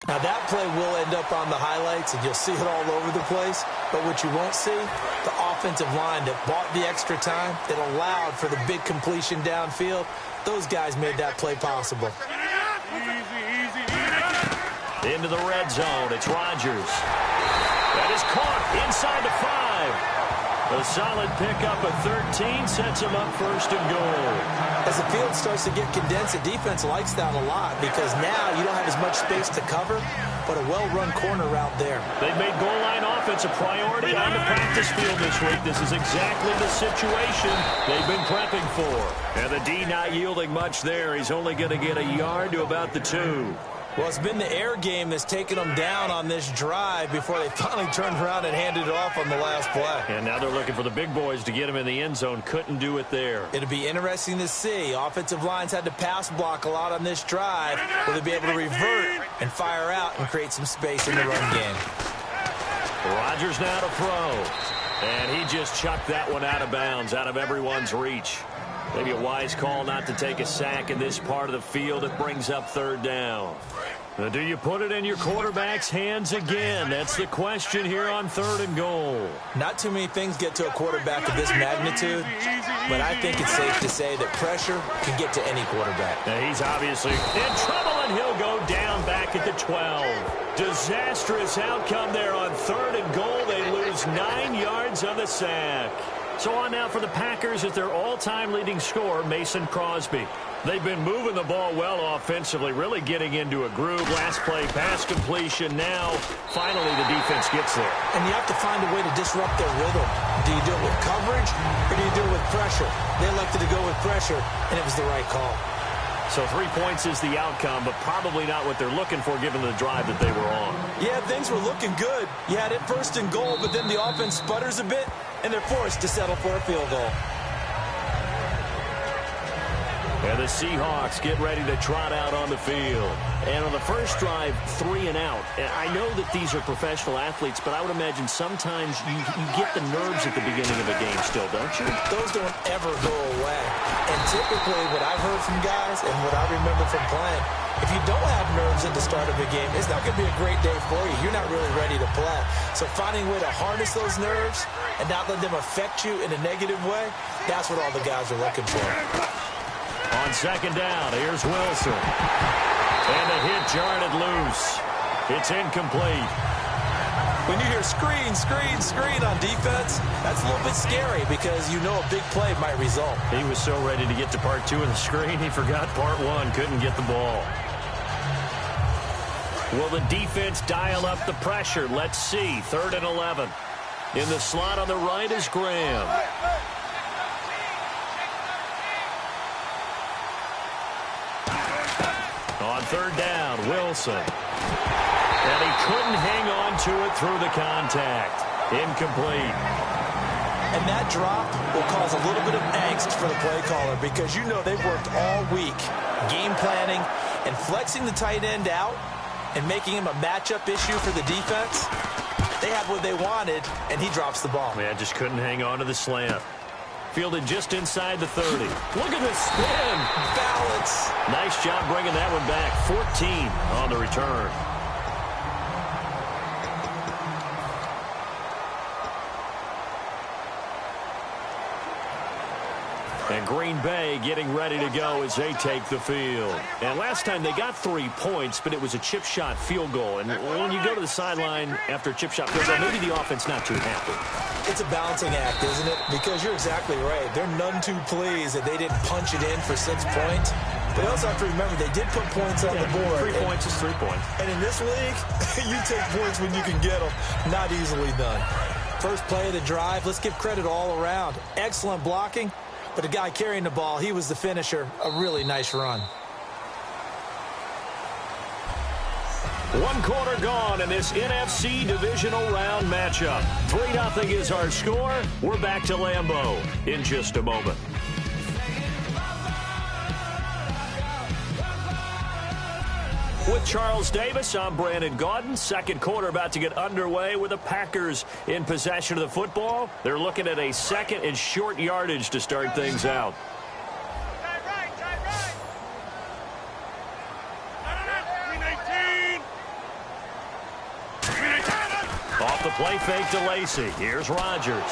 Now, that play will end up on the highlights, and you'll see it all over the place. But what you won't see, the offensive line that bought the extra time, that allowed for the big completion downfield, those guys made that play possible. Into the red zone, it's Rodgers. That is caught inside the 5. A solid pickup of 13 sets him up first and goal. As the field starts to get condensed, the defense likes that a lot because now you don't have as much space to cover, but a well-run corner route there. They've made goal line offense a priority on the practice field this week. This is exactly the situation they've been prepping for. And the D not yielding much there. He's only going to get a yard to about the 2. Well, it's been the air game that's taken them down on this drive before they finally turned around and handed it off on the last play. And now they're looking for the big boys to get him in the end zone. Couldn't do it there. It'll be interesting to see. Offensive lines had to pass block a lot on this drive. Will they be able to revert and fire out and create some space in the run game? Rodgers now to throw. And he just chucked that one out of bounds, out of everyone's reach. Maybe a wise call not to take a sack in this part of the field. It brings up third down. Now, do you put it in your quarterback's hands again? That's the question here on third and goal. Not too many things get to a quarterback of this magnitude, but I think it's safe to say that pressure can get to any quarterback. Now, he's obviously in trouble, and he'll go down back at the 12. Disastrous outcome there on third and goal. They lose 9 yards on the sack. So on now for the Packers is their all-time leading scorer, Mason Crosby. They've been moving the ball well offensively, really getting into a groove. Last play, pass completion. Now, finally, the defense gets there. And you have to find a way to disrupt their rhythm. Do you do it with coverage, or do you do it with pressure? They elected to go with pressure, and it was the right call. So 3 points is the outcome, but probably not what they're looking for given the drive that they were on. Yeah, things were looking good. You had it first and goal, but then the offense sputters a bit, and they're forced to settle for a field goal. And the Seahawks get ready to trot out on the field. And on the first drive, 3 and out. And I know that these are professional athletes, but I would imagine sometimes you get the nerves at the beginning of a game still, don't you? Those don't ever go away. And typically what I've heard from guys and what I remember from playing, if you don't have nerves at the start of a game, it's not going to be a great day for you. You're not really ready to play. So finding a way to harness those nerves and not let them affect you in a negative way, that's what all the guys are looking for. On second down, here's Wilson. And the hit jarred it loose. It's incomplete. When you hear screen, screen, screen on defense, that's a little bit scary because you know a big play might result. He was so ready to get to part 2 of the screen, he forgot part 1, couldn't get the ball. Will the defense dial up the pressure? Let's see. 3rd and 11. In the slot on the right is Graham. On 3rd down, Wilson. And he couldn't hang on to it through the contact. Incomplete. And that drop will cause a little bit of angst for the play caller because you know they've worked all week game planning and flexing the tight end out and making him a matchup issue for the defense. They have what they wanted, and he drops the ball. Yeah, just couldn't hang on to the slant. Fielded just inside the 30. Look at the spin. Balance. Nice job bringing that one back. 14 on the return. And Green Bay getting ready to go as they take the field. And last time they got 3 points, but it was a chip shot field goal. And when you go to the sideline after a chip shot field goal, maybe the offense not too happy. It's a balancing act, isn't it? Because you're exactly right. They're none too pleased that they didn't punch it in for 6 points. But you also have to remember they did put points on the board. 3 points is 3 points. And in this league, you take points when you can get them. Not easily done. First play of the drive, let's give credit all around. Excellent blocking. But the guy carrying the ball, he was the finisher. A really nice run. 1 quarter gone in this NFC divisional round matchup. 3-0 is our score. We're back to Lambeau in just a moment. With Charles Davis, I'm Brandon Gaudin. Second quarter about to get underway with the Packers in possession of the football. They're looking at a second and short yardage to start things out. play fake to Lacey. Here's Rodgers.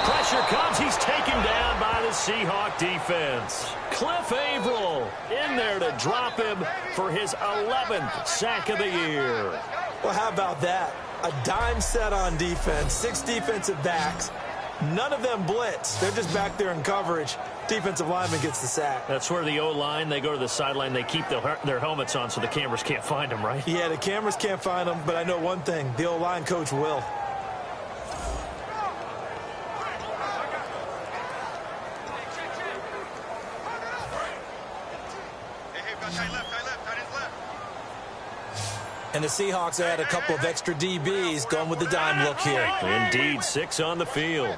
Pressure comes. He's taken down by the Seahawk defense. Cliff Averill in there to drop him for his 11th sack of the year. Well, how about that? A dime set on defense, 6 defensive backs. None of them blitz. They're just back there in coverage. Defensive lineman gets the sack. That's where the O-line, they go to the sideline, they keep their helmets on so the cameras can't find them, right? Yeah, the cameras can't find them, but I know one thing. The O-line coach will. And the Seahawks add a couple of extra DBs going with the dime look here. Indeed, 6 on the field.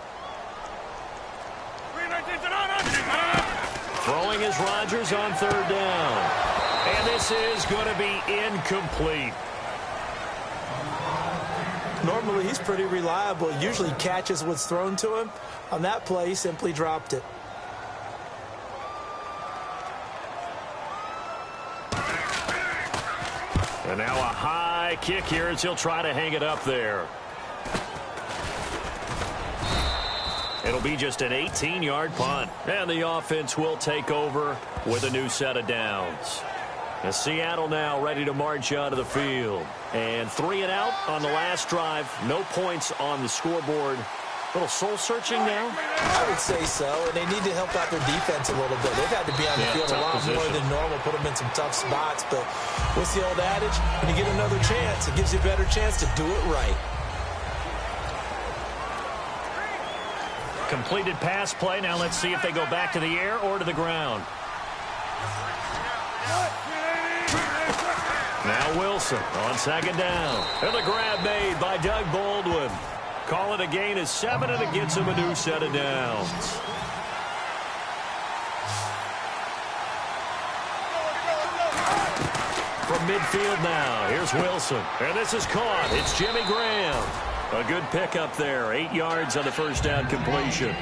Throwing is Rodgers on 3rd down. And this is going to be incomplete. Normally, he's pretty reliable. Usually catches what's thrown to him. On that play, he simply dropped it. And now a high kick here as he'll try to hang it up there. It'll be just an 18-yard punt. And the offense will take over with a new set of downs. And Seattle now ready to march out of the field. And 3 and out on the last drive. No points on the scoreboard. A little soul-searching now? I would say so, and they need to help out their defense a little bit. They've had to be on the field a lot more than normal, put them in some tough spots. But what's the old adage? When you get another chance, it gives you a better chance to do it right. Completed pass play. Now let's see if they go back to the air or to the ground. Now Wilson on 2nd down. And the grab made by Doug Baldwin. Call it a gain of 7, and it gets him a new set of downs. From midfield now, here's Wilson. And this is caught. It's Jimmy Graham. A good pickup there. 8 yards on the first down completion.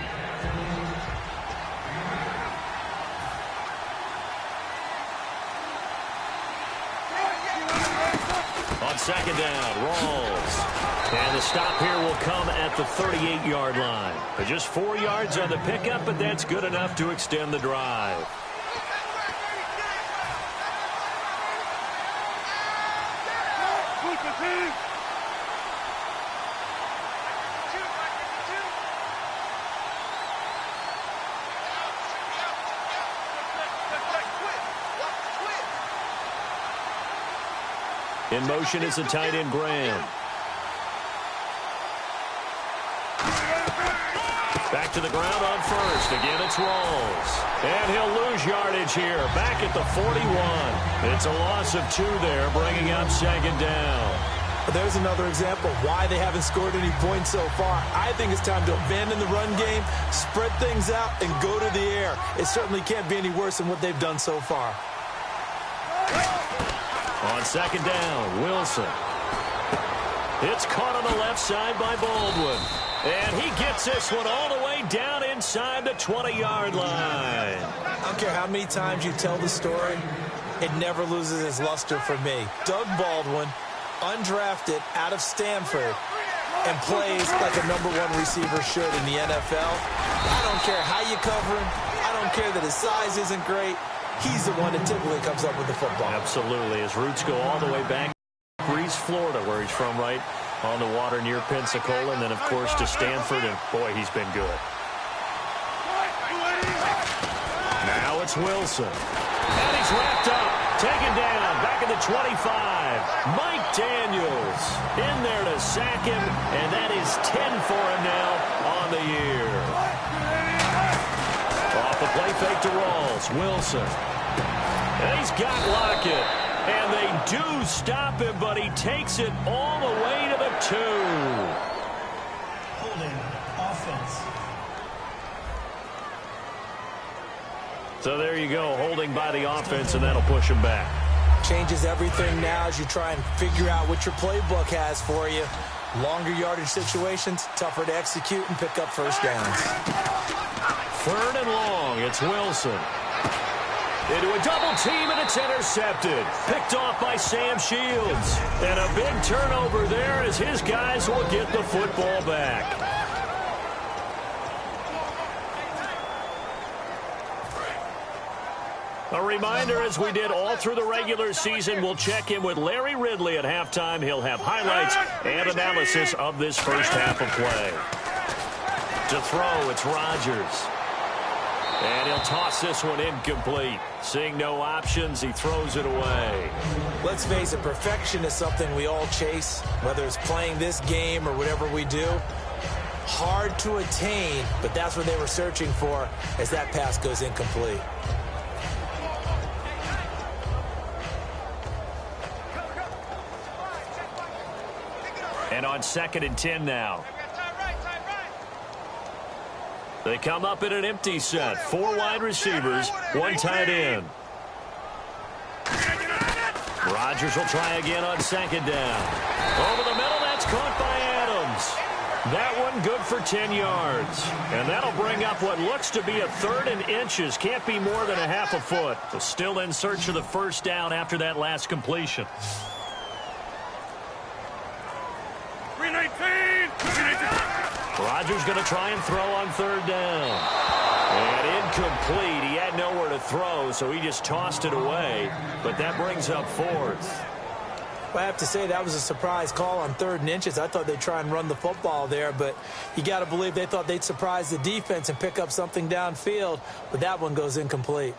On 2nd down, Rawls. And the stop here will come at the 38-yard line. Just 4 yards on the pickup, but that's good enough to extend the drive. In motion is the tight end, Graham. Back to the ground on 1st. Again, it's Rawls. And he'll lose yardage here. Back at the 41. It's a loss of 2 there, bringing up 2nd down. There's another example of why they haven't scored any points so far. I think it's time to abandon the run game, spread things out, and go to the air. It certainly can't be any worse than what they've done so far. On 2nd down, Wilson. It's caught on the left side by Baldwin. And he gets this one all the way down inside the 20-yard line. I don't care how many times you tell the story, it never loses its luster for me. Doug Baldwin, undrafted out of Stanford, and plays like a #1 receiver should in the NFL. I don't care how you cover him. I don't care that his size isn't great. He's the one that typically comes up with the football. Absolutely. His roots go all the way back to Greece, Florida, where he's from, right on the water near Pensacola, and then, of course, to Stanford, and, boy, he's been good. Now it's Wilson. And he's wrapped up, taken down, back at the 25. Mike Daniels in there to sack him, and that is 10 for him now on the year. Off the play fake to Rawls. Wilson. And he's got Lockett. And they do stop him, but he takes it all the way to the 2. Holding offense. So there you go, holding by the offense, and that'll push him back. Changes everything now as you try and figure out what your playbook has for you. Longer yardage situations, tougher to execute and pick up first downs. 3rd and long, it's Wilson. Into a double team, and it's intercepted. Picked off by Sam Shields. And a big turnover there as his guys will get the football back. A reminder, as we did all through the regular season, we'll check in with Larry Ridley at halftime. He'll have highlights and analysis of this first half of play. To throw, it's Rodgers. And he'll toss this one incomplete. Seeing no options, he throws it away. Let's face it, perfection is something we all chase, whether it's playing this game or whatever we do. Hard to attain, but that's what they were searching for as that pass goes incomplete. And on 2nd and 10 now. They come up in an empty set. 4 wide receivers, 1 tight end. Rodgers will try again on 2nd down. Over the middle, that's caught by Adams. That one good for 10 yards. And that'll bring up what looks to be a 3rd and inches. Can't be more than a half a foot. But still in search of the first down after that last completion. 319! Rodgers going to try and throw on 3rd down. And incomplete. He had nowhere to throw, so he just tossed it away. But that brings up 4th. Well, I have to say that was a surprise call on 3rd and inches. I thought they'd try and run the football there, but you got to believe they thought they'd surprise the defense and pick up something downfield. But that one goes incomplete.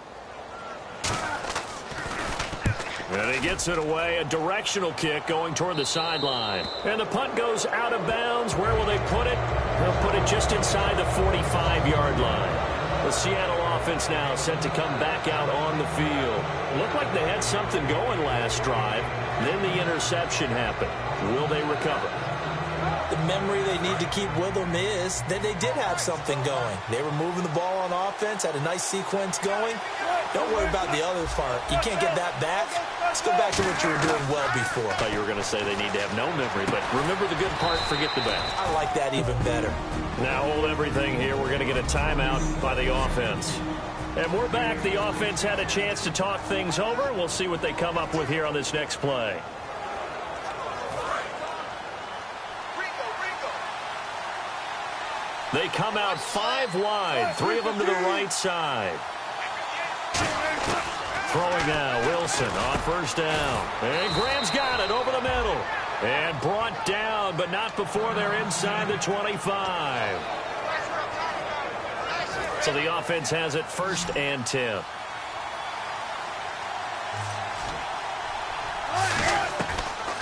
And he gets it away, a directional kick going toward the sideline. And the punt goes out of bounds. Where will they put it? They'll put it just inside the 45-yard line. The Seattle offense now set to come back out on the field. Looked like they had something going last drive. Then the interception happened. Will they recover? The memory they need to keep with them is that they did have something going. They were moving the ball on offense, had a nice sequence going. Don't worry about the other part. You can't get that back. Let's go back to what you were doing well before. I thought you were going to say they need to have no memory, but remember the good part, forget the bad. I like that even better. Now hold everything here. We're going to get a timeout by the offense. And we're back. The offense had a chance to talk things over. We'll see what they come up with here on this next play. They come out 5 wide, 3 of them to the right side. Throwing now, Wilson on 1st down. And Graham's got it over the middle. And brought down, but not before they're inside the 25. So the offense has it 1st and 10.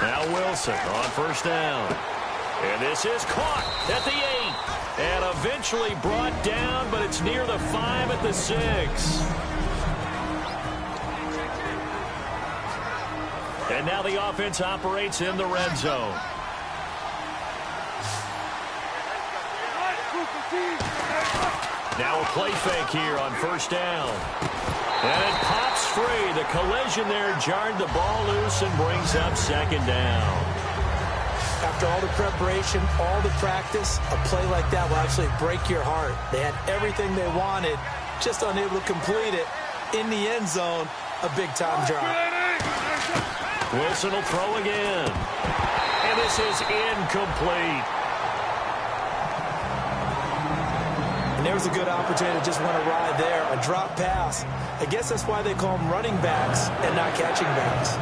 Now Wilson on 1st down. And this is caught at the 8. And eventually brought down, but it's near the 5 at the 6. And now the offense operates in the red zone. Now a play fake here on 1st down. And it pops free. The collision there jarred the ball loose and brings up 2nd down. After all the preparation, all the practice, a play like that will actually break your heart. They had everything they wanted, just unable to complete it. In the end zone, a big-time drop. Wilson will throw again. And this is incomplete. And there's a good opportunity to just want to ride there, a drop pass. I guess that's why they call them running backs and not catching backs.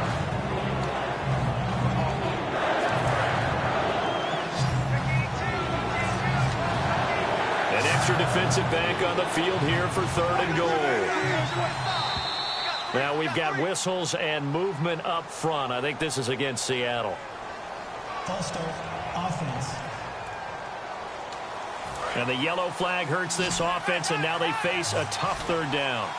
An extra defensive back on the field here for 3rd and goal. Now we've got whistles and movement up front. I think this is against Seattle. False start, offense. And the yellow flag hurts this offense, and now they face a tough 3rd down.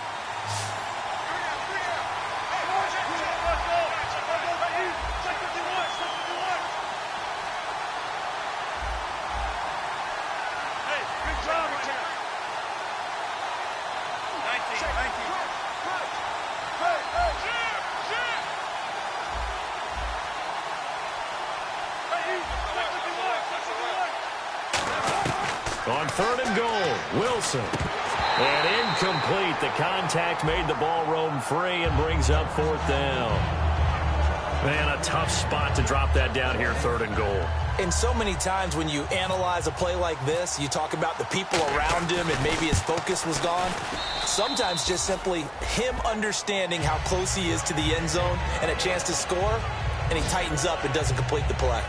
On 3rd and goal, Wilson. And incomplete. The contact made the ball roam free and brings up 4th down. Man, a tough spot to drop that down here, 3rd and goal. And so many times when you analyze a play like this, you talk about the people around him and maybe his focus was gone. Sometimes just simply him understanding how close he is to the end zone and a chance to score, and he tightens up and doesn't complete the play.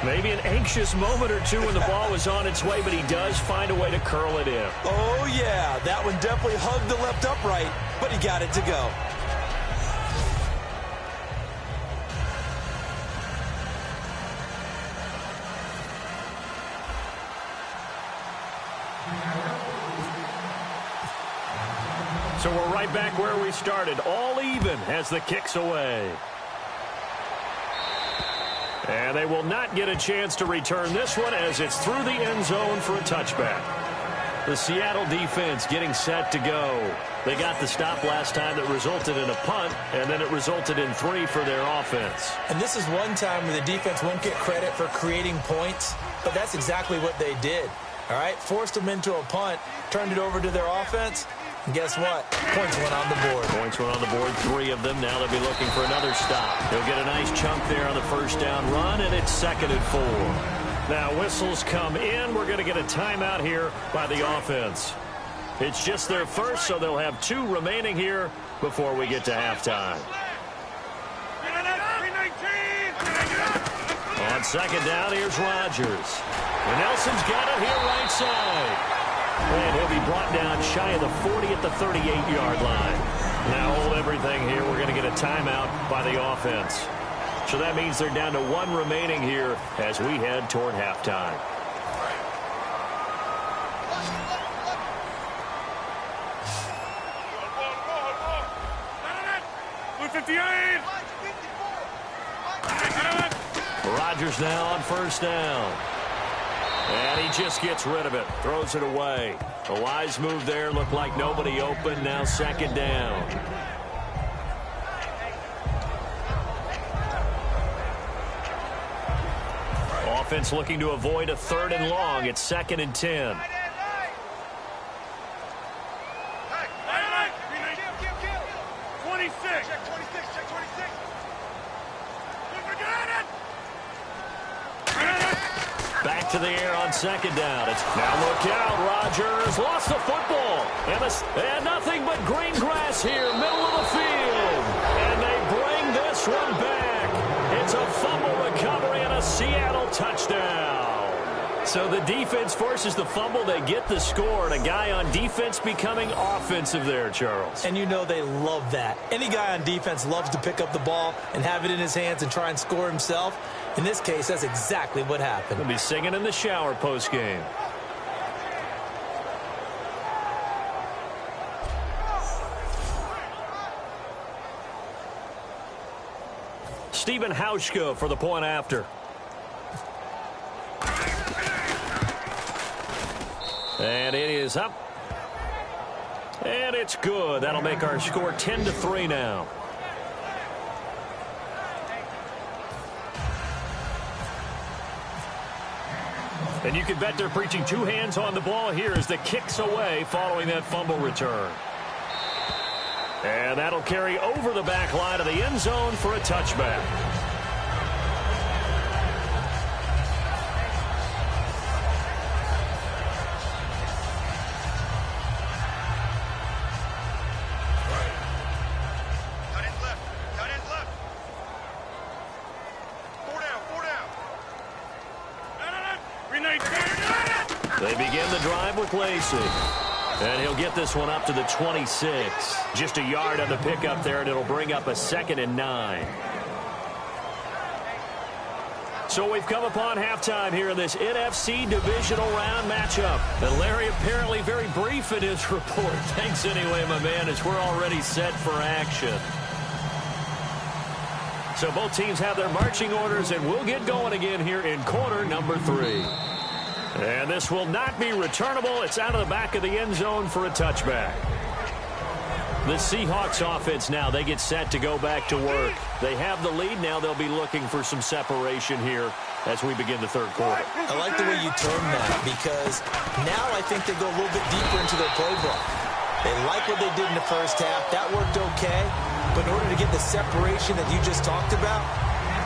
Maybe an anxious moment or two when the ball was on its way, but he does find a way to curl it in. Oh, yeah. That one definitely hugged the left upright, but he got it to go. So we're right back where we started, all even as the kick's away. And they will not get a chance to return this one as it's through the end zone for a touchback. The Seattle defense getting set to go. They got the stop last time that resulted in a punt, and then it resulted in 3 for their offense. And this is one time where the defense won't get credit for creating points, but that's exactly what they did. All right, forced them into a punt, turned it over to their offense, and guess what? Points went on the board. Points went on the board, 3 of them. Now they'll be looking for another stop. They'll get a nice chunk there on the first down run, and it's 2nd and 4. Now whistles come in. We're going to get a timeout here by the offense. It's just their first, so they'll have 2 remaining here before we get to halftime. On 2nd down, here's Rodgers. And Nelson's got it here right side. And he'll be brought down shy of the 40 at the 38-yard line. Now hold everything here. We're going to get a timeout by the offense. So that means they're down to 1 remaining here as we head toward halftime. Rodgers now on 1st down. And he just gets rid of it, throws it away. A wise move there, looked like nobody open, now 2nd down. Offense looking to avoid a 3rd and long. It's 2nd and 10. Back to the air on 2nd down. It's now look out. Rodgers lost the football. And nothing but green grass here, middle of the field. And they bring this one back. It's a fumble recovery and a Seattle touchdown. So the defense forces the fumble. They get the score. And a guy on defense becoming offensive there, Charles. And you know they love that. Any guy on defense loves to pick up the ball and have it in his hands and try and score himself. In this case, that's exactly what happened. He'll be singing in the shower postgame. Stephen Hauschka for the point after. And it is up. And it's good. That'll make our score 10-3 now. And you can bet they're preaching 2 hands on the ball here as the kick's away following that fumble return. And that'll carry over the back line of the end zone for a touchback. They begin the drive with Lacey. And he'll get this one up to the 26. Just a yard on the pickup there, and it'll bring up a 2nd and 9. So we've come upon halftime here in this NFC divisional round matchup. And Larry apparently very brief in his report. Thanks anyway, my man, as we're already set for action. So both teams have their marching orders, and we'll get going again here in quarter number 3. And this will not be returnable. It's out of the back of the end zone for a touchback. The Seahawks offense now, they get set to go back to work. They have the lead. Now they'll be looking for some separation here as we begin the third quarter. I like the way you term that because now I think they go a little bit deeper into their playbook. They like what they did in the first half. That worked okay. But in order to get the separation that you just talked about,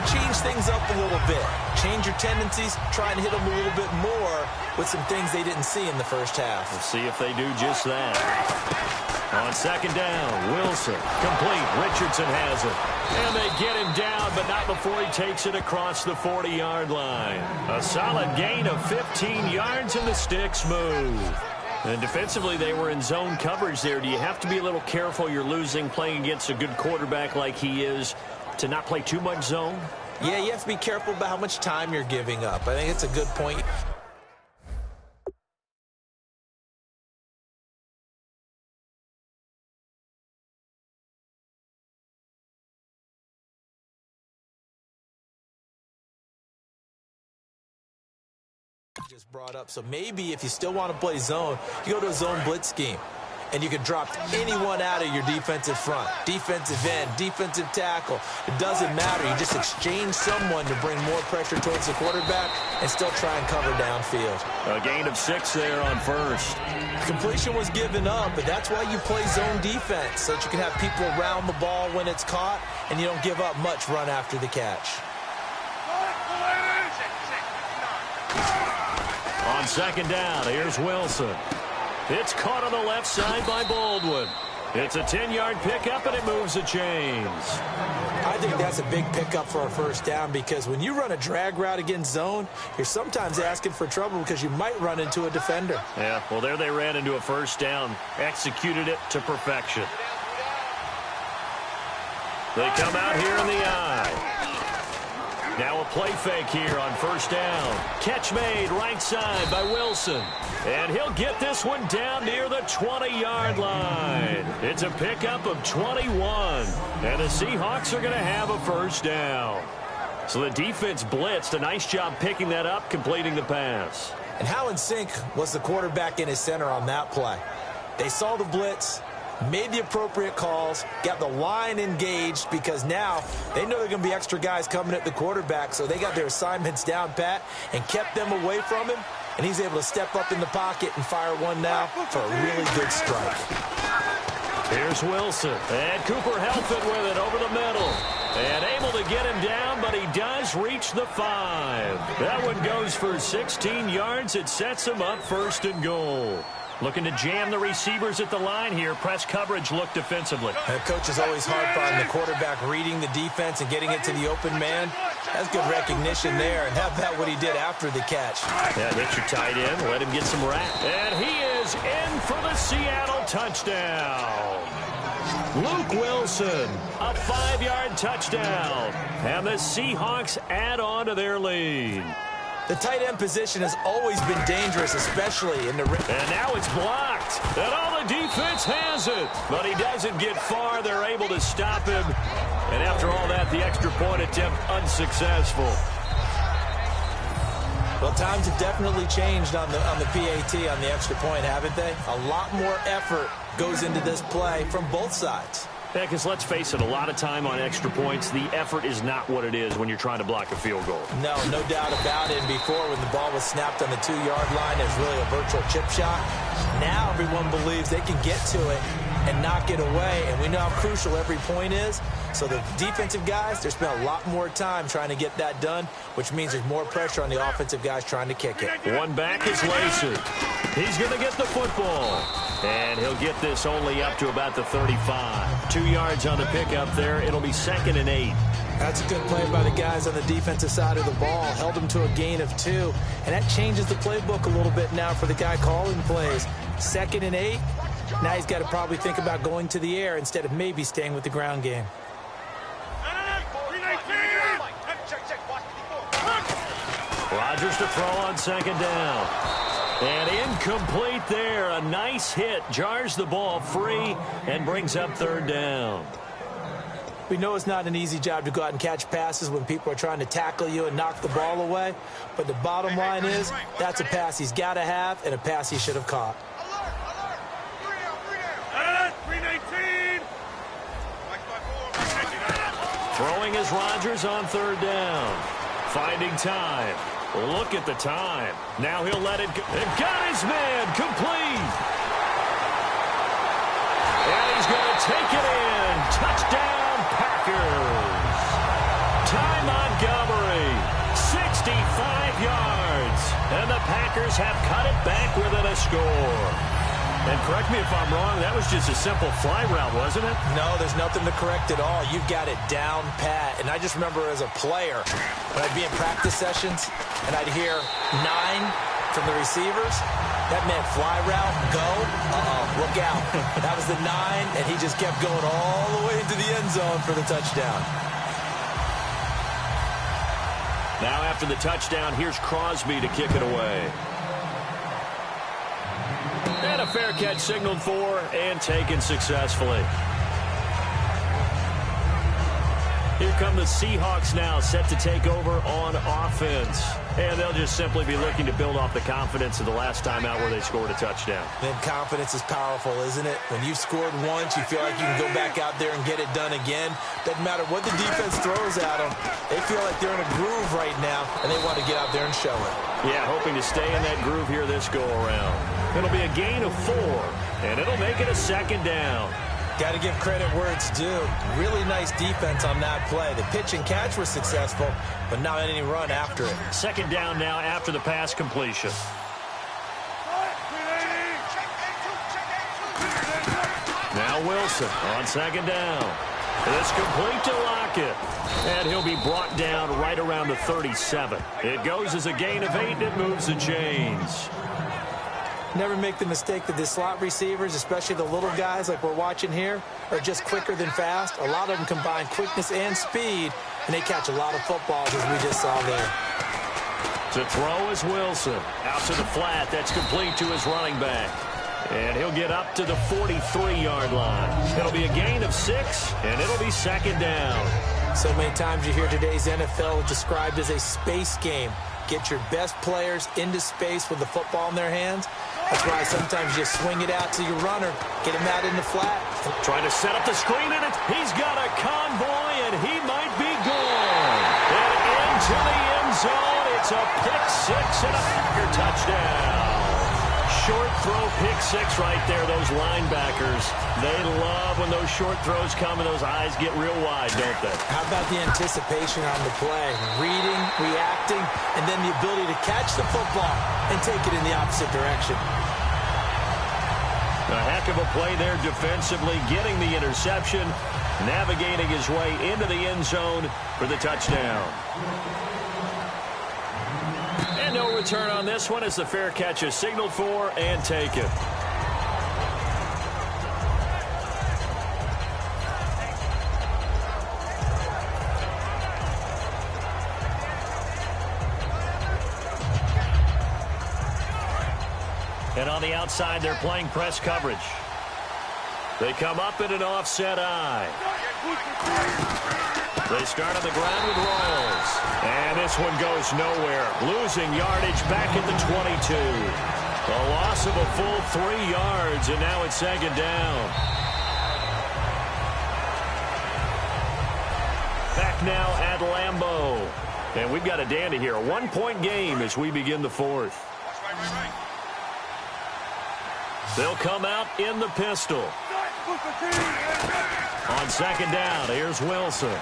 change things up a little bit. Change your tendencies. Try and hit them a little bit more with some things they didn't see in the first half. We'll see if they do just that. On second down, Wilson, complete. Richardson has it. And they get him down, but not before he takes it across the 40-yard line. A solid gain of 15 yards, and the sticks move. And defensively, they were in zone coverage there. Do you have to be a little careful? You're losing, playing against a good quarterback like he is, to not play too much zone? Yeah, you have to be careful about how much time you're giving up. I think it's a good point. Just brought up. So maybe if you still want to play zone, you go to a zone blitz scheme. And you can drop anyone out of your defensive front. Defensive end, defensive tackle. It doesn't matter. You just exchange someone to bring more pressure towards the quarterback and still try and cover downfield. A gain of 6 there on first. Completion was given up, but that's why you play zone defense, so that you can have people around the ball when it's caught, and you don't give up much run after the catch. On second down, here's Wilson. It's caught on the left side by Baldwin. It's a 10-yard pickup, and it moves the chains. I think that's a big pickup for a first down because when you run a drag route against zone, you're sometimes asking for trouble because you might run into a defender. Yeah, well, there they ran into a first down. Executed it to perfection. They come out here in the eye. Now a play fake here on first down. Catch made right side by Wilson. And he'll get this one down near the 20-yard line. It's a pickup of 21. And the Seahawks are going to have a first down. So the defense blitzed. A nice job picking that up, completing the pass. And how in sync was the quarterback in his center on that play? They saw the blitz, made the appropriate calls, got the line engaged because now they know there are going to be extra guys coming at the quarterback, so they got their assignments down pat and kept them away from him, and he's able to step up in the pocket and fire one now for a really good strike. Here's Wilson, and Cooper helped it with it over the middle. And able to get him down, but he does reach the 5. That one goes for 16 yards. It sets him up first and goal. Looking to jam the receivers at the line here. Press coverage look defensively. The coach is always hard on the quarterback reading the defense and getting it to the open man. That's good recognition there. And how about what he did after the catch? Yeah, hit your tight end. Let him get some rap. And he is in for the Seattle touchdown. Luke Wilson, a 5-yard touchdown. And the Seahawks add on to their lead. The tight end position has always been dangerous, especially in the... And now it's blocked. And all the defense has it. But he doesn't get far. They're able to stop him. And after all that, the extra point attempt unsuccessful. Well, times have definitely changed on the PAT, on the extra point, haven't they? A lot more effort goes into this play from both sides. Yeah, because let's face it, a lot of time on extra points, the effort is not what it is when you're trying to block a field goal. No doubt about it. And before, when the ball was snapped on the 2-yard line, it was really a virtual chip shot. Now everyone believes they can get to it and knock it away. And we know how crucial every point is. So the defensive guys, they spent a lot more time trying to get that done, which means there's more pressure on the offensive guys trying to kick it. One back is Lacey. He's going to get the football. And he'll get this only up to about the 35. 2 yards on the pickup there. It'll be 2nd and 8. That's a good play by the guys on the defensive side of the ball. Held him to a gain of 2. And that changes the playbook a little bit now for the guy calling plays. 2nd and 8. Now he's got to probably think about going to the air instead of maybe staying with the ground game. Rodgers to throw on 2nd down. And incomplete there. A nice hit. Jars the ball free and brings up 3rd down. We know it's not an easy job to go out and catch passes when people are trying to tackle you and knock the ball away. But the bottom line is that's a pass he's got to have and a pass he should have caught. 319. Throwing is Rodgers on third down. Finding time. Look at the time. Now he'll let it go. And got his man complete. And he's going to take it in. Touchdown, Packers. Ty Montgomery, 65 yards. And the Packers have cut it back within a score. And correct me if I'm wrong, that was just a simple fly route, wasn't it? No, there's nothing to correct at all. You've got it down pat. And I just remember as a player, when I'd be in practice sessions, and I'd hear 9 from the receivers, that meant fly route, go, look out. That was the 9, and he just kept going all the way into the end zone for the touchdown. Now after the touchdown, here's Crosby to kick it away. And a fair catch signaled for and taken successfully. Here come the Seahawks now, set to take over on offense. And they'll just simply be looking to build off the confidence of the last time out where they scored a touchdown. Then confidence is powerful, isn't it? When you've scored once, you feel like you can go back out there and get it done again. Doesn't matter what the defense throws at them. They feel like they're in a groove right now, and they want to get out there and show it. Yeah, hoping to stay in that groove here this go-around. It'll be a gain of 4, and it'll make it a second down. Got to give credit where it's due. Really nice defense on that play. The pitch and catch was successful, but not any run after it. Second down now after the pass completion. Now Wilson on second down. It's complete to Lockett. And he'll be brought down right around the 37. It goes as a gain of 8, and it moves the chains. Never make the mistake that the slot receivers, especially the little guys like we're watching here, are just quicker than fast. A lot of them combine quickness and speed, and they catch a lot of footballs, as we just saw there. To throw is Wilson. Out to the flat. That's complete to his running back. And he'll get up to the 43-yard line. It'll be a gain of 6, and it'll be second down. So many times you hear today's NFL described as a space game. Get your best players into space with the football in their hands. That's why sometimes you swing it out to your runner, get him out in the flat. Trying to set up the screen, and he's got a convoy, and he might be gone. And into the end zone, it's a pick-6 and a Packer touchdown. Short throw pick-6 right there, those linebackers. They love when those short throws come and those eyes get real wide, don't they? How about the anticipation on the play? Reading, reacting, and then the ability to catch the football and take it in the opposite direction. A heck of a play there defensively, getting the interception, navigating his way into the end zone for the touchdown. And no return on this one as the fair catch is signaled for and taken. And on the outside, they're playing press coverage. They come up in an offset eye. They start on the ground with Rolls. And this one goes nowhere. Losing yardage back at the 22. A loss of a full 3 yards, and now it's second down. Back now at Lambeau. And we've got a dandy here. A 1-point game as we begin the fourth. They'll come out in the pistol. On second down, here's Wilson.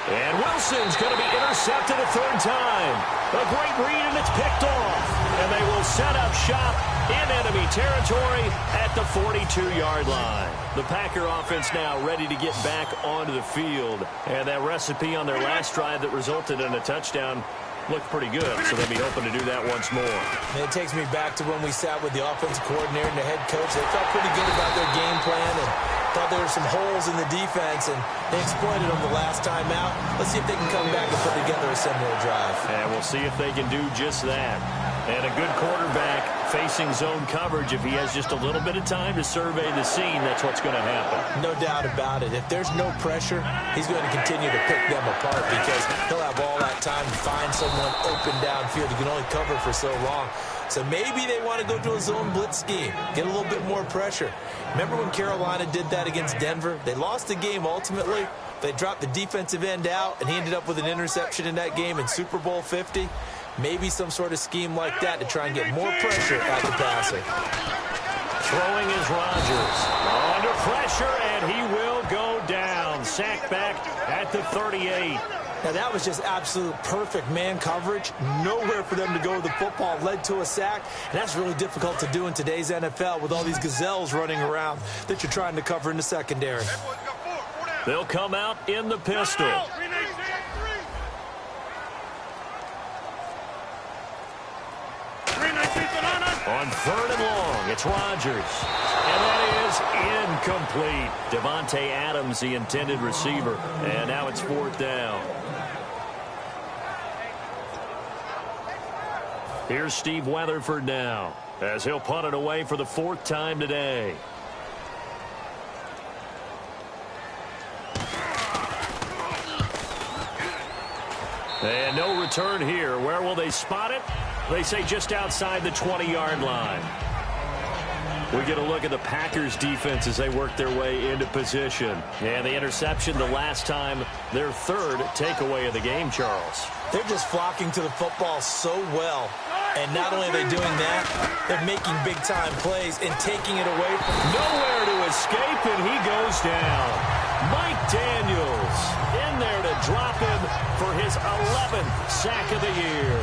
And Wilson's going to be intercepted a third time. A great read, and it's picked off. And they will set up shop in enemy territory at the 42-yard line. The Packer offense now ready to get back onto the field. And that recipe on their last drive that resulted in a touchdown looked pretty good, so they'll be hoping to do that once more. And it takes me back to when we sat with the offensive coordinator and the head coach. They felt pretty good about their game plan and thought there were some holes in the defense, and they exploited them the last time out. Let's see if they can come back and put together a similar drive. And we'll see if they can do just that. And a good quarterback facing zone coverage, if he has just a little bit of time to survey the scene, that's what's going to happen. No doubt about it. If there's no pressure, he's going to continue to pick them apart because he'll have all that time to find someone open downfield. He can only cover for so long. So maybe they want to go to a zone blitz scheme, get a little bit more pressure. Remember when Carolina did that against Denver? They lost the game ultimately. They dropped the defensive end out, and he ended up with an interception in that game in Super Bowl 50. Maybe some sort of scheme like that to try and get more pressure at the passer. Throwing is Rodgers. Under pressure, and he will go down. Sacked back at the 38. Now, that was just absolute perfect man coverage. Nowhere for them to go with the football. Led to a sack. And that's really difficult to do in today's NFL with all these gazelles running around that you're trying to cover in the secondary. They'll come out in the pistol. On 3rd and long, it's Rodgers. And that is incomplete. Devontae Adams, the intended receiver. And now it's 4th down. Here's Steve Weatherford now, as he'll punt it away for the 4th time today. And no return here. Where will they spot it? They say just outside the 20-yard line. We get a look at the Packers defense as they work their way into position. And the interception the last time, their 3rd takeaway of the game, Charles. They're just flocking to the football so well. And not only are they doing that, they're making big-time plays and taking it away from nowhere to escape, and he goes down. Mike Daniels in there to drop him for his 11th sack of the year.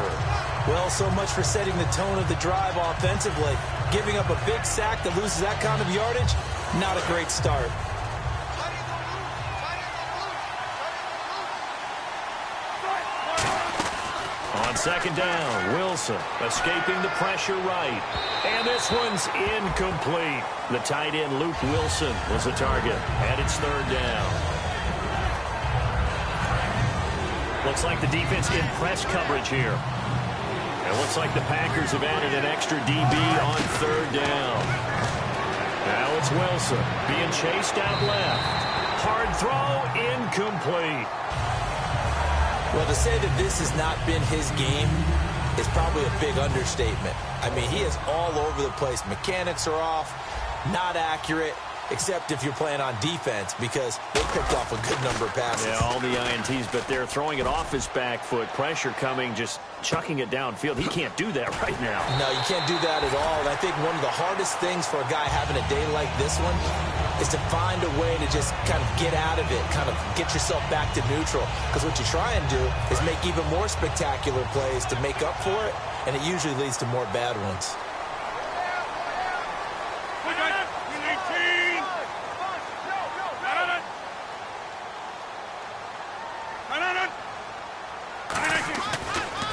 Well, so much for setting the tone of the drive offensively. Giving up a big sack that loses that kind of yardage, not a great start. On 2nd down, Wilson escaping the pressure right. And this one's incomplete. The tight end, Luke Wilson, was the target. And it's 3rd down. Looks like the defense in press coverage here. It looks like the Packers have added an extra DB on 3rd down. Now it's Wilson being chased out left. Hard throw, incomplete. Well, to say that this has not been his game is probably a big understatement. I mean, he is all over the place. Mechanics are off, not accurate, except if you're playing on defense, because they picked off a good number of passes. Yeah, all the INTs, but they're throwing it off his back foot. Pressure coming, just chucking it downfield. He can't do that right now. No, you can't do that at all. And I think one of the hardest things for a guy having a day like this one is to find a way to just kind of get out of it, kind of get yourself back to neutral. Because what you try and do is make even more spectacular plays to make up for it, and it usually leads to more bad ones.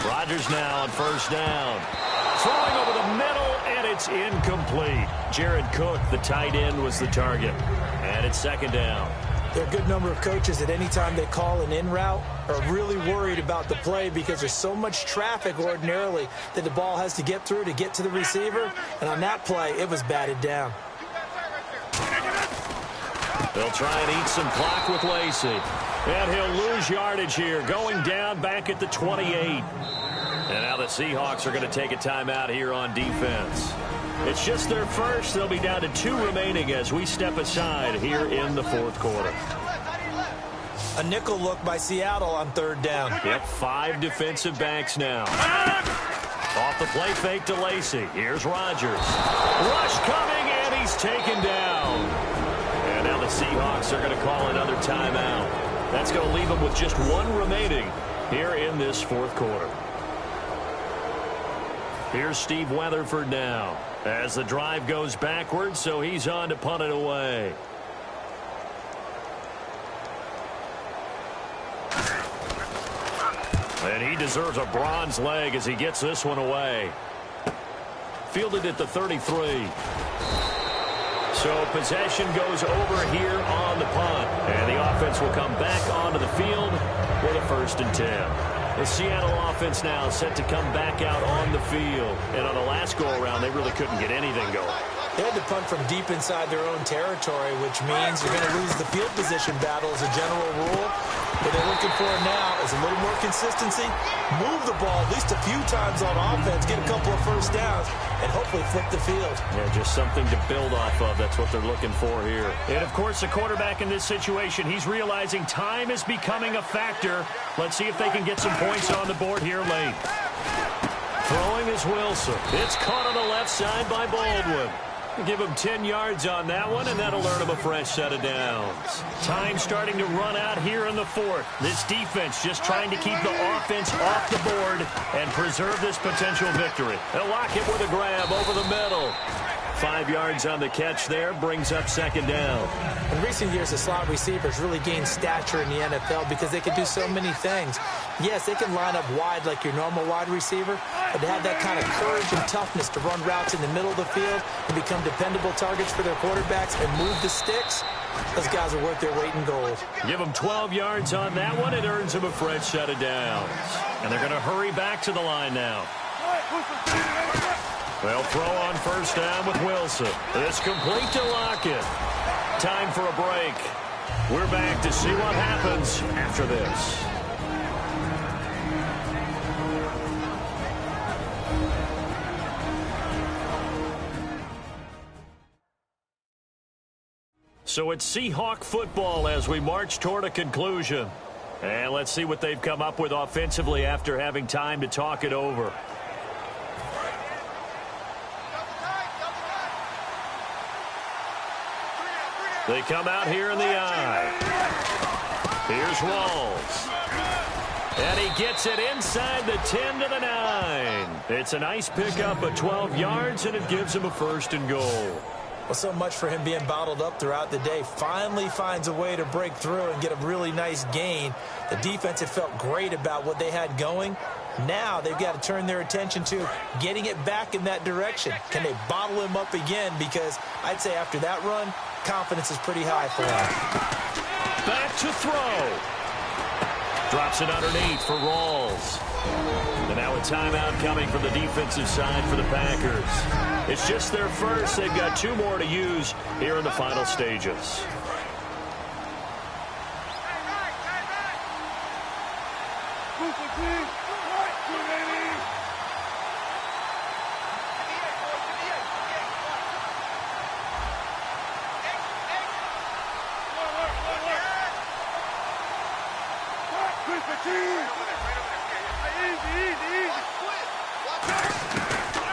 Rodgers now on 1st down. Throwing over the middle, and it's incomplete. Jared Cook, the tight end, was the target. And it's 2nd down. There are a good number of coaches at any time they call an in route are really worried about the play because there's so much traffic ordinarily that the ball has to get through to get to the receiver. And on that play, it was batted down. They'll try and eat some clock with Lacey. And he'll lose yardage here, going down back at the 28. And now the Seahawks are going to take a timeout here on defense. It's just their first. They'll be down to 2 remaining as we step aside here in the 4th quarter. A nickel look by Seattle on 3rd down. Yep, 5 defensive backs now. Off the play fake to Lacey. Here's Rodgers. Rush coming, and he's taken down. And now the Seahawks are going to call another timeout. That's going to leave them with just 1 remaining here in this 4th quarter. Here's Steve Weatherford now as the drive goes backwards, so he's on to punt it away. And he deserves a bronze leg as he gets this one away. Fielded at the 33. So possession goes over here on the punt. And the offense will come back onto the field with a 1st and 10. The Seattle offense now set to come back out on the field. And on the last go-around, they really couldn't get anything going. They had to punt from deep inside their own territory, which means you're going to lose the field position battle as a general rule. What they're looking for now is a little more consistency, move the ball at least a few times on offense, get a couple of first downs, and hopefully flip the field. Yeah, just something to build off of. That's what they're looking for here. And, of course, the quarterback in this situation, he's realizing time is becoming a factor. Let's see if they can get some points on the board here late. Throwing is Wilson. It's caught on the left side by Baldwin. Give him 10 yards on that one, and that'll earn him a fresh set of downs. Time starting to run out here in the fourth. This defense just trying to keep the offense off the board and preserve this potential victory. They'll lock it with a grab over the middle. 5 yards on the catch there, brings up second down. In recent years, the slot receivers really gained stature in the NFL because they can do so many things. Yes, they can line up wide like your normal wide receiver, but to have that kind of courage and toughness to run routes in the middle of the field and become dependable targets for their quarterbacks and move the sticks, those guys are worth their weight in gold. Give them 12 yards on that one. It earns them a fresh set of downs. And they're going to hurry back to the line now. They'll throw on first down with Wilson. It's complete to Lockett. Time for a break. We're back to see what happens after this. So it's Seahawk football as we march toward a conclusion. And let's see what they've come up with offensively after having time to talk it over. They come out here in the eye. Here's Walls. And he gets it inside the 10 to the 9. It's a nice pickup of 12 yards, and it gives him a first and goal. Well, so much for him being bottled up throughout the day. Finally finds a way to break through and get a really nice gain. The defense had felt great about what they had going. Now they've got to turn their attention to getting it back in that direction. Can they bottle him up again? Because I'd say after that run, confidence is pretty high for him. Back to throw. Drops it underneath for Rawls. And now a timeout coming from the defensive side for the Packers. It's just their first. They've got 2 more to use here in the final stages.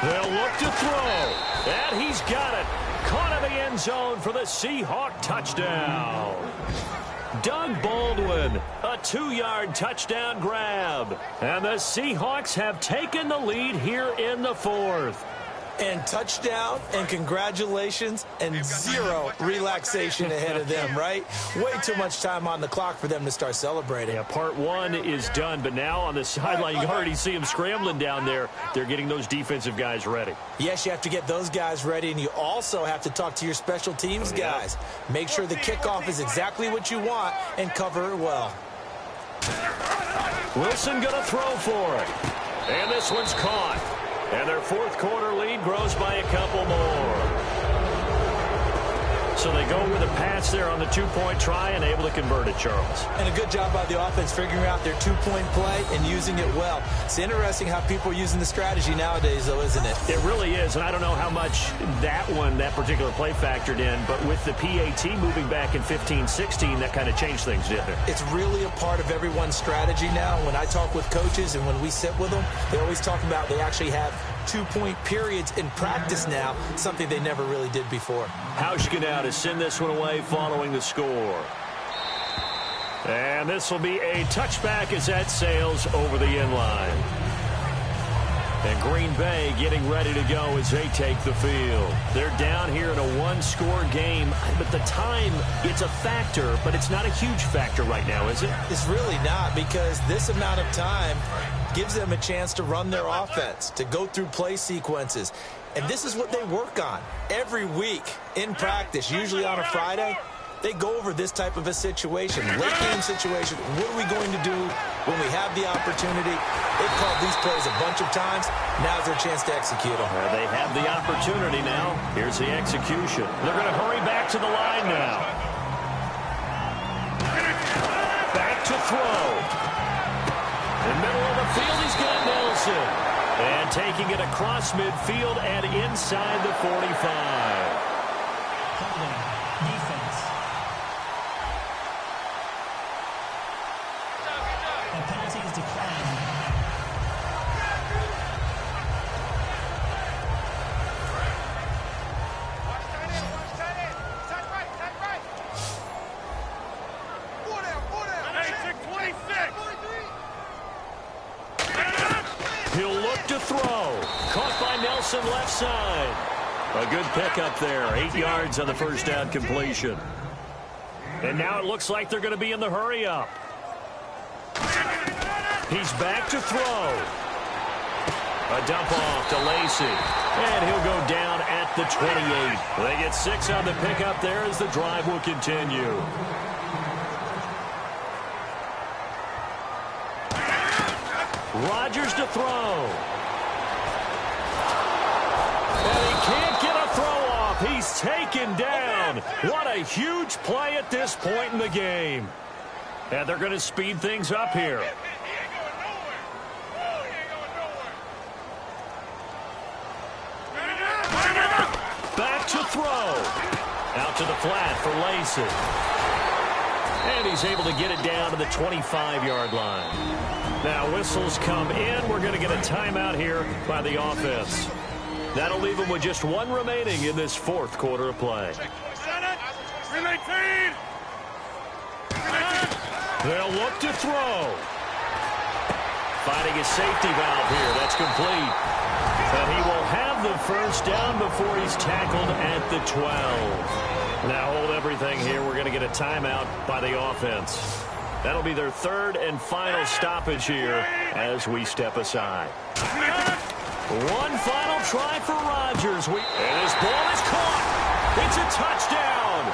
They'll look to throw. And he's got it. Caught in the end zone for the Seahawk touchdown. Doug Baldwin, a 2-yard touchdown grab. And the Seahawks have taken the lead here in the fourth. And touchdown, and congratulations, and 0 relaxation ahead of them, right? Way too much time on the clock for them to start celebrating. Yeah, part 1 is done, but now on the sideline, you can already see them scrambling down there. They're getting those defensive guys ready. Yes, you have to get those guys ready, and you also have to talk to your special teams guys. Make sure the kickoff is exactly what you want and cover it well. Wilson going to throw for it. And this one's caught. And their fourth quarter lead grows by a couple more. So they go with a pass there on the 2-point try and able to convert it, Charles. And a good job by the offense figuring out their 2-point play and using it well. It's interesting how people are using the strategy nowadays, though, isn't it? It really is, and I don't know how much that particular play factored in, but with the PAT moving back in 15-16, that kind of changed things, didn't it? It's really a part of everyone's strategy now. When I talk with coaches and when we sit with them, they always talk about they actually have 2-point periods in practice now, something they never really did before. Hauschka now to send this one away following the score. And this will be a touchback as that sails over the end line. And Green Bay getting ready to go as they take the field. They're down here in a 1-score game, but the time, it's a factor, but it's not a huge factor right now, is it? It's really not, because this amount of time gives them a chance to run their offense, to go through play sequences. And this is what they work on every week in practice, usually on a Friday. they go over this type of a situation, late game situation. What are we going to do when we have the opportunity? They've called these plays a bunch of times. Now's their chance to execute them. Well, they have the opportunity now. Here's the execution. They're going to hurry back to the line now. Back to throw. In the middle of the field, he's got Nelson. And taking it across midfield and inside the 45. Holding. Defense. A penalty is declined. He'll look to throw. Caught by Nelson left side. A good pickup there. 8 yards on the first down completion. And now it looks like they're going to be in the hurry-up. He's back to throw. A dump off to Lacey. And he'll go down at the 28. They get 6 on the pickup there as the drive will continue. Rodgers to throw. And he can't get a throw off. He's taken down. What a huge play at this point in the game. And they're going to speed things up here. Back to throw. Out to the flat for Lacey. And he's able to get it down to the 25-yard line. Now whistles come in. We're going to get a timeout here by the offense. That'll leave them with just 1 remaining in this 4th quarter of play. They'll look to throw. Finding a safety valve here. That's complete. And he will have the first down before he's tackled at the 12. Now hold everything here. We're going to get a timeout by the offense. That'll be their 3rd and final stoppage here as we step aside. One final try for Rodgers. And his ball is caught. It's a touchdown.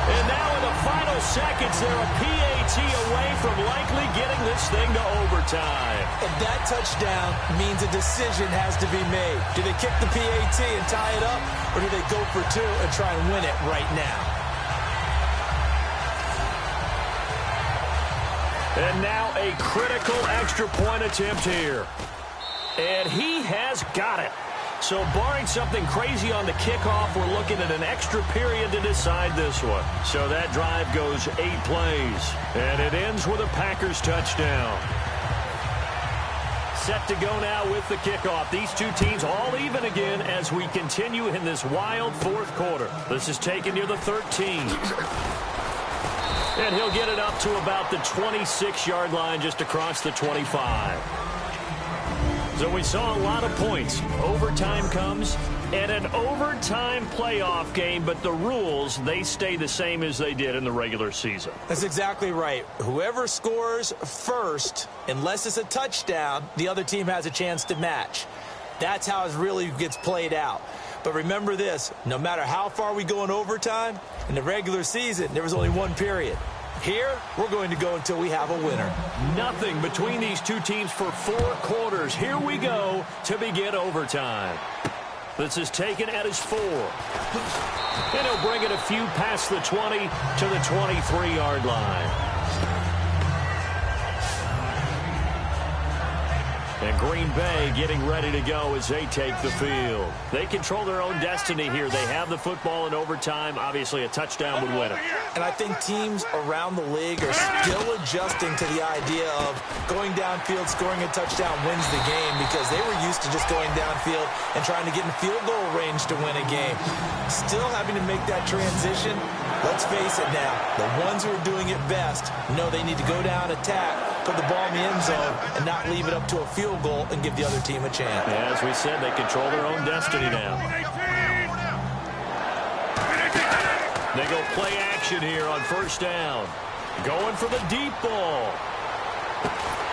And now in the final seconds, they're a PAT away from likely getting this thing to overtime. And that touchdown means a decision has to be made. Do they kick the PAT and tie it up, or do they go for 2 and try and win it right now? And now a critical extra point attempt here. And he has got it. So barring something crazy on the kickoff, we're looking at an extra period to decide this one. So that drive goes 8 plays. And it ends with a Packers touchdown. Set to go now with the kickoff. These two teams all even again as we continue in this wild 4th quarter. This is taken near the 13. And he'll get it up to about the 26-yard line just across the 25. So we saw a lot of points. Overtime comes, and an overtime playoff game, but the rules, they stay the same as they did in the regular season. That's exactly right. Whoever scores first, unless it's a touchdown, the other team has a chance to match. That's how it really gets played out. But remember this, no matter how far we go in overtime, in the regular season, there was only 1 period. Here, we're going to go until we have a winner. Nothing between these two teams for 4 quarters. Here we go to begin overtime. This is taken at his 4. And he'll bring it a few past the 20 to the 23-yard line. And Green Bay getting ready to go as they take the field. They control their own destiny here. They have the football in overtime. Obviously, a touchdown would win it. And I think teams around the league are still adjusting to the idea of going downfield, scoring a touchdown wins the game, because they were used to just going downfield and trying to get in field goal range to win a game. Still having to make that transition. Let's face it now, the ones who are doing it best know they need to go down, attack, put the ball in the end zone, and not leave it up to a field goal and give the other team a chance. Yeah, as we said, they control their own destiny now. They go play action here on first down. Going for the deep ball.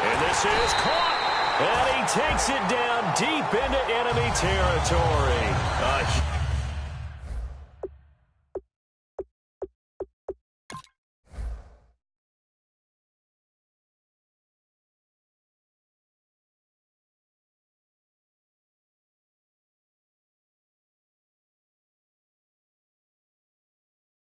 And this is caught. And he takes it down deep into enemy territory.